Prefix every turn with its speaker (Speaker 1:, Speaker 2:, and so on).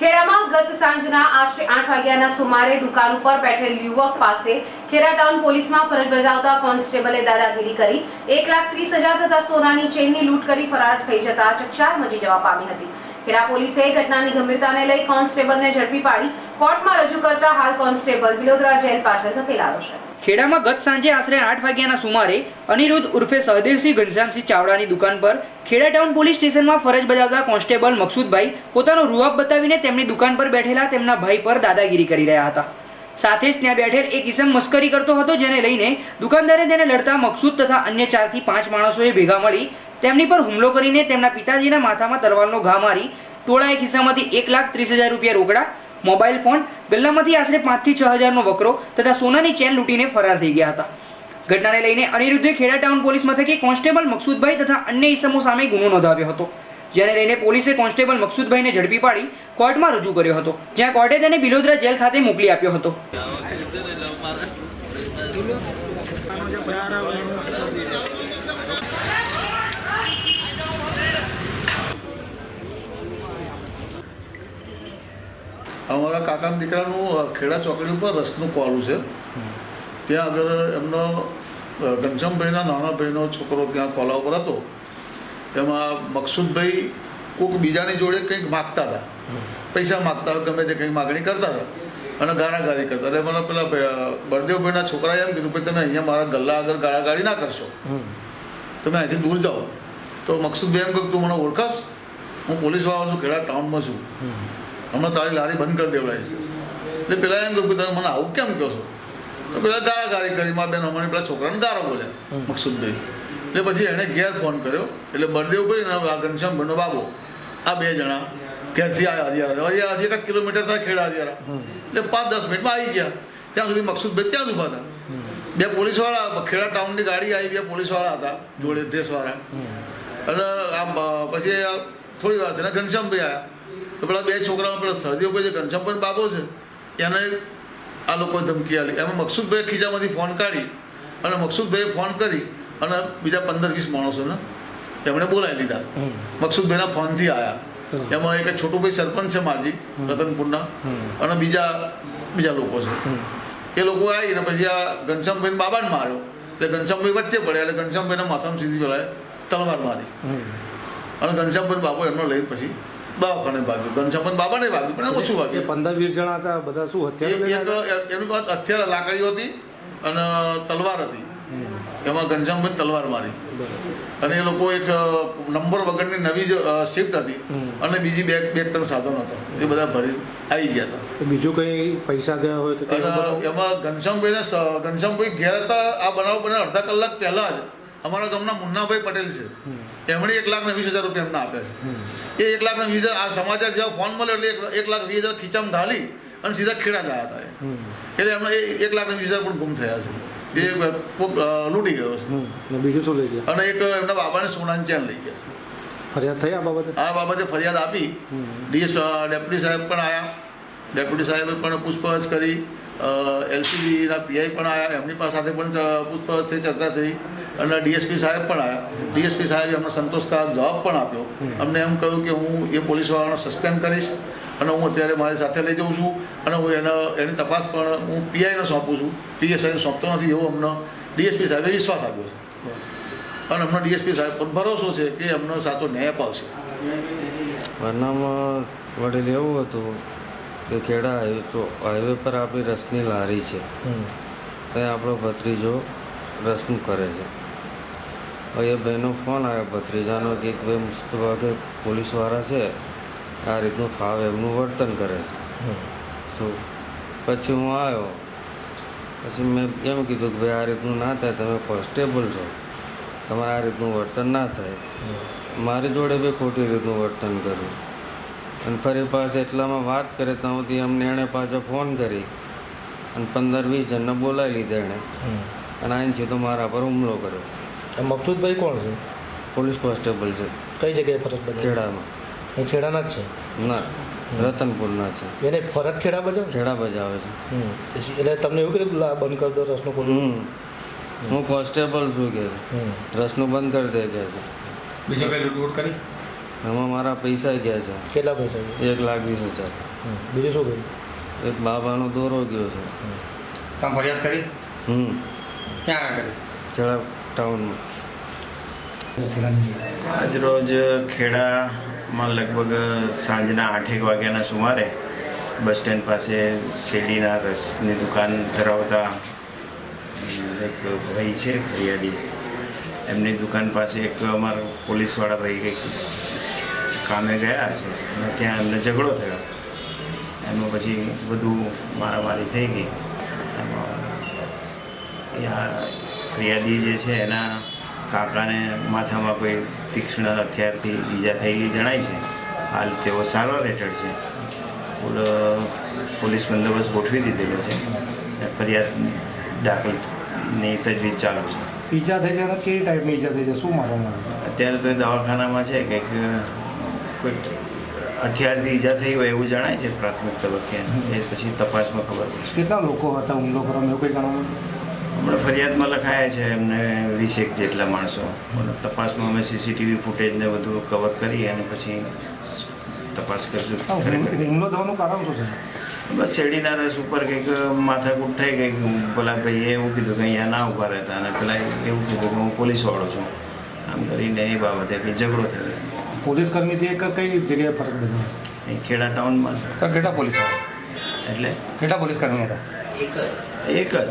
Speaker 1: ખેડામાં ગત સાંજના આશરે 8 વાગ્યાના સુમારે દુકાન ઉપર બેઠેલ યુવક પાસે ખેડા ટાઉન પોલીસમાં ફરજ બજાવતા કોન્સ્ટેબલે દાદાગીરી કરી 1,30,000 તથા સોનાની ચેનની લૂંટ કરી ફરાર થઈ જતા ચકચાર મચી જવા પામી હતી। ખેડા પોલીસે ઘટનાની ગંભીરતાને લઈ કોન્સ્ટેબલને ઝડપી પાડી કોર્ટમાં રજૂ કરતા હાલ કોન્સ્ટેબલ બિલોદરા જેલ પાછળ ધકેલાયો છે।
Speaker 2: ખેડામાં ગત સાંજે આશરે 8 વાગ્યાના સુમારે અનિરુદ્ધ ઉર્ફે સહદેવસિંહ ઘનશ્યામસિંહ ચાવડાની દુકાન પર ખેડા ટાઉન પોલીસ સ્ટેશનમાં ફરજ બજાવતા કોન્સ્ટેબલ મકસૂદભાઈ પોતાનો રૂઆબ બતાવીને તેમની દુકાન પર બેઠેલા તેમના ભાઈ પર દાદાગીરી કરી રહ્યા હતા। સાથે જ ત્યાં બેઠેલ એક ઈસમ મસ્કરી કરતો હતો, જેને લઈને દુકાનદારે તેને લડતા મકસૂદ તથા અન્ય 4 થી 5 માણસોએ ભેગા મળી તેમની પર હુમલો કરીને તેમના પિતાજીના માથામાં તલવારનો ઘા મારી ટોળાએ ખિસ્સામાંથી 1,30,000 રૂપિયા રોકડા, મોબાઈલ ફોન, ગલ્લામાંથી આશરે 5 થી 6,000 નો વકરો તથા સોનાની ચેન લૂંટીને ફરાર થઈ ગયા હતા। ઘટનાને લઈને અનિરુદ્ધે ખેડા ટાઉન પોલીસ મથકે કોન્સ્ટેબલ મકસૂદભાઈ તથા અન્ય ઈસમો સામે ગુનો નોંધાવ્યો હતો, જેને લઈને પોલીસે કોન્સ્ટેબલ મકસૂદભાઈને ઝડપી પાડી કોર્ટમાં રજૂ કર્યો હતો, જ્યાં કોર્ટે તેને બિલોદરા જેલ ખાતે મોકલી આપ્યો હતો।
Speaker 3: અમારા કાકાના દીકરાનું ખેડા ચોકડી ઉપર રસનું કોલું છે, ત્યાં આગળ એમનો ઘનશ્યામભાઈના નાના ભાઈનો છોકરો ત્યાં કોલા ઉપર હતો। એમાં મકસૂદભાઈ કોઈક બીજાની જોડે કંઈક માગતા હતા, પૈસા માગતા હોય, ગમે તે કંઈક માગણી કરતા હતા અને ગાળાગાળી કરતા હતા। મને પેલા બળદેવભાઈના છોકરાએ એમ કીધું ભાઈ તમે અહીંયા મારા ગલ્લા આગળ ગાળાગાળી ના કરશો, તમે અહીંથી દૂર જાઓ। તો મકસૂદભાઈ એમ કહ્યું તું મને ઓળખાશ, હું પોલીસવાળો છું, ખેડા ટાઉનમાં છું, હમણાં તારી લારી બંધ કરી દેવડાય। એટલે પેલા એમ કહ્યું તમે મને આવું કેમ કહો છો? તો પેલા ગાળાગાળી કરી મારા બેન અમારી પેલા છોકરાને ગાળો બોલ્યા મકસૂદભાઈ। એટલે પછી એણે ઘેર ફોન કર્યો, એટલે બળદેવભાઈ અને આ ઘનશ્યામભાઈનો બાબો આ 2 જણા ઘેરથી આવ્યા હરિયારાથી 1 કિલોમીટર થાય ખેડા હરિયારા, એટલે 5-10 મિનિટમાં આવી ગયા। ત્યાં સુધી મકસૂદભાઈ ત્યાં જ ઊભા હતા। 2 પોલીસવાળા ખેડા ટાઉનની ગાડી આવી, 2 પોલીસવાળા હતા જોડે ડ્રેસવાળા, અને આમ પછી થોડી વાર થઈને ઘનશ્યામભાઈ આવ્યા। તો પેલા 2 છોકરાઓ પેલા સહદેવભાઈ જે ઘનશ્યામભાઈ બાબો છે એને આ લોકોએ ધમકી આપી। એમાં મકસૂદભાઈ ખીચામાંથી ફોન કાઢી અને મકસૂદભાઈએ ફોન કરી અને બીજા 15-20 માણસોને એમણે બોલાવી લીધા। મકસૂદભાઈના ફોનથી આવ્યા। એમાં એક છોટુભાઈ સરપંચ છે માજી રતનપુરના, અને બીજા લોકો છે। એ લોકો આવીને પછી આ ઘનશ્યામભાઈને બાબાને માર્યો, એટલે ઘનશ્યામભાઈ વચ્ચે પડ્યા, એટલે ઘનશ્યામભાઈના માથામાં સીધી પેલા તલવાર મારી અને ઘનશ્યામભાઈ બાબો એમનો લઈને પછી દવાખાને ભાગ્યો। ઘનશ્યામભાઈ બાબાને ભાગ્યું પણ ઓછું ભાગ્યું।
Speaker 4: 15-20 જણા હતા, બધા શું હથિયાર?
Speaker 3: એમની પાસે હથિયાર લાકડીઓ હતી અને તલવાર હતી, એમાં ઘનશ્યામભાઈ તલવાર મારી અને એ લોકો એક નંબર વગરની નવી શિફ્ટ હતી અને બીજી 2-3 સાધનો હતા, એ બધા ભરી આવી ગયા હતા।
Speaker 4: બીજું કંઈ પૈસા ગયા હોય તો?
Speaker 3: એમાં ઘનશ્યામભાઈ ઘેર હતા। આ બનાવ બને અડધા કલાક પહેલા જ અમારા ગામના મુન્નાભાઈ પટેલ છે, એમણે 1,20,000 રૂપિયા એમને આપ્યા છે। એ 1,20,000 આ સમાચાર જેવા ફોન મળ્યો એટલે 1,20,000 ખીચામાં ઢાળી અને સીધા ખેડા ગયા હતા। એટલે એમને 1,20,000 પણ ગુમ થયા છે, એ લૂંટી ગયો છે।
Speaker 4: બીજું શું લઈ ગયા?
Speaker 3: અને એક એમના બાબાને સોનાની ચેન લઈ ગયા છે।
Speaker 4: ફરિયાદ થઈ આ બાબતે?
Speaker 3: આ બાબતે ફરિયાદ આપી, ડેપ્યુટી સાહેબ પણ આવ્યા, ડેપ્યુટી સાહેબે પણ પૂછપરછ કરી, LCBના PI પણ આવ્યા, એમની સાથે પણ પૂછપરછ થઈ, ચર્ચા થઈ, અને DSP સાહેબ પણ આવ્યા। DSP સાહેબે અમને સંતોષકારક જવાબ પણ આપ્યો। અમને એમ કહ્યું કે હું એ પોલીસવાળાને સસ્પેન્ડ કરીશ અને હું અત્યારે મારી સાથે લઈ જાઉં છું અને હું એની તપાસ પણ હું PIને સોંપું છું, PSIને સોંપતો નથી, એવો અમને DSP સાહેબે વિશ્વાસ આપ્યો છે અને અમને DSP સાહેબ પર ભરોસો છે કે અમને સાચો ન્યાય અપાવશે।
Speaker 5: બનાવમાં વડીલ એવું હતું કે ખેડા હાઈવે પર આપણી રસની લારી છે, ત્યાં આપણો ભત્રીજો રસનું કરે છે। હવે એ ભાઈનો ફોન આવ્યો ભત્રીજાનો કે ભાઈ મુસ્તફા કે પોલીસવાળા છે આ રીતનું ફાવે એમનું વર્તન કરે છે શું? પછી હું આવ્યો, પછી મેં એમ કીધું કે ભાઈ આ રીતનું ના થાય, તમે કોન્સ્ટેબલ છો, તમારે આ રીતનું વર્તન ના થાય। મારી જોડે બી ખોટી રીતનું વર્તન કર્યું અને ફરી પાછળ એટલામાં વાત કરે ત્યાંથી અમને એણે પાછો ફોન કરી અને 15-20 જણને બોલાવી લીધા એણે અને આઈને સીધો મારા પર હુમલો કર્યો।
Speaker 4: મકસૂદભાઈ કોણ છે?
Speaker 5: પોલીસ કોન્સ્ટેબલ છે।
Speaker 4: કઈ જગ્યાએ ફરજ બજાવે?
Speaker 5: ખેડામાં।
Speaker 4: એ ખેડાના જ છે?
Speaker 5: ના, રતનપુરના છે।
Speaker 4: એને ફરજ ખેડા બજાવે?
Speaker 5: ખેડા બજાવે છે।
Speaker 4: એટલે તમને એવું કીધું બંધ કરી દો રસનું ખોલું?
Speaker 5: હું કોન્સ્ટેબલ છું કે રસનું બંધ કરી દે કે છે।
Speaker 4: બીજી કઈ લૂંટ કરી?
Speaker 5: એમાં મારા પૈસા ગયા છે।
Speaker 4: કેટલા પૈસા?
Speaker 5: 1,20,000।
Speaker 4: બીજું શું કર્યું?
Speaker 5: એક બાબાનો દોરો ગયો છે.
Speaker 2: તમે ફરિયાદ કરી? ક્યાં કરી?
Speaker 5: ખેડા ટાઉનમાં.
Speaker 6: આજરોજ ખેડામાં લગભગ સાંજના 8 વાગ્યાના સુમારે બસ સ્ટેન્ડ પાસે શેરડીના રસની દુકાન ધરાવતા એક ભાઈ છે ફરિયાદી, એમની દુકાન પાસે એક અમારા પોલીસવાળા ભાઈ કંઈક કામે ગયા છે અને ત્યાં એમને ઝઘડો થયો. એમાં પછી બધું મારામારી થઈ ગઈ. એમાં ફરિયાદી જે છે એના કાકાને માથામાં કોઈ તીક્ષ્ણ હથિયારથી ઈજા થયેલી જણાય છે. હાલ તેઓ સારવાર હેઠળ છે. પોલીસ બંદોબસ્ત ગોઠવી દીધેલો છે. ફરિયાદ દાખલની તજવીજ ચાલુ છે.
Speaker 4: ઈજા થઈ છે? કેવી ટાઈપની ઈજા થઈ છે? શું મારવામાં આવ્યું?
Speaker 6: અત્યારે તો એ દવાખાનામાં છે કે કોઈ હથિયારથી ઈજા થઈ હોય એવું જણાય છે પ્રાથમિક તબક્કે. એ પછી તપાસમાં ખબર પડશે.
Speaker 4: કેટલા લોકો હતા હુમલો કરવામાં, એવું કંઈ જાણવા મળ્યું?
Speaker 6: હમણાં ફરિયાદમાં લખાયા છે એમને 20 જેટલા માણસો. તપાસમાં અમે સીસીટીવી ફૂટેજને બધું કવર કરી અને પછી તપાસ કરશું.
Speaker 4: હુમલો થવાનું કારણ શું છે?
Speaker 6: બસ શેરડીના રસ ઉપર કંઈક માથાકૂટ થઈ ગઈ. પેલા ભાઈએ એવું કીધું કે અહીંયા ના ઊભા રહેતા અને પેલા એવું કીધું કે હું પોલીસવાળો છું. આમ કરીને એ બાબતે કંઈ ઝઘડો થયો.
Speaker 4: પોલીસ કર્મીથી એક કઈ જગ્યાએ ફરજ બજાવે?
Speaker 6: અહીં ખેડા ટાઉનમાં
Speaker 7: સર કેટલા પોલીસ
Speaker 6: એટલે
Speaker 7: કેટલા પોલીસ કર્મી હતા?
Speaker 6: એક જ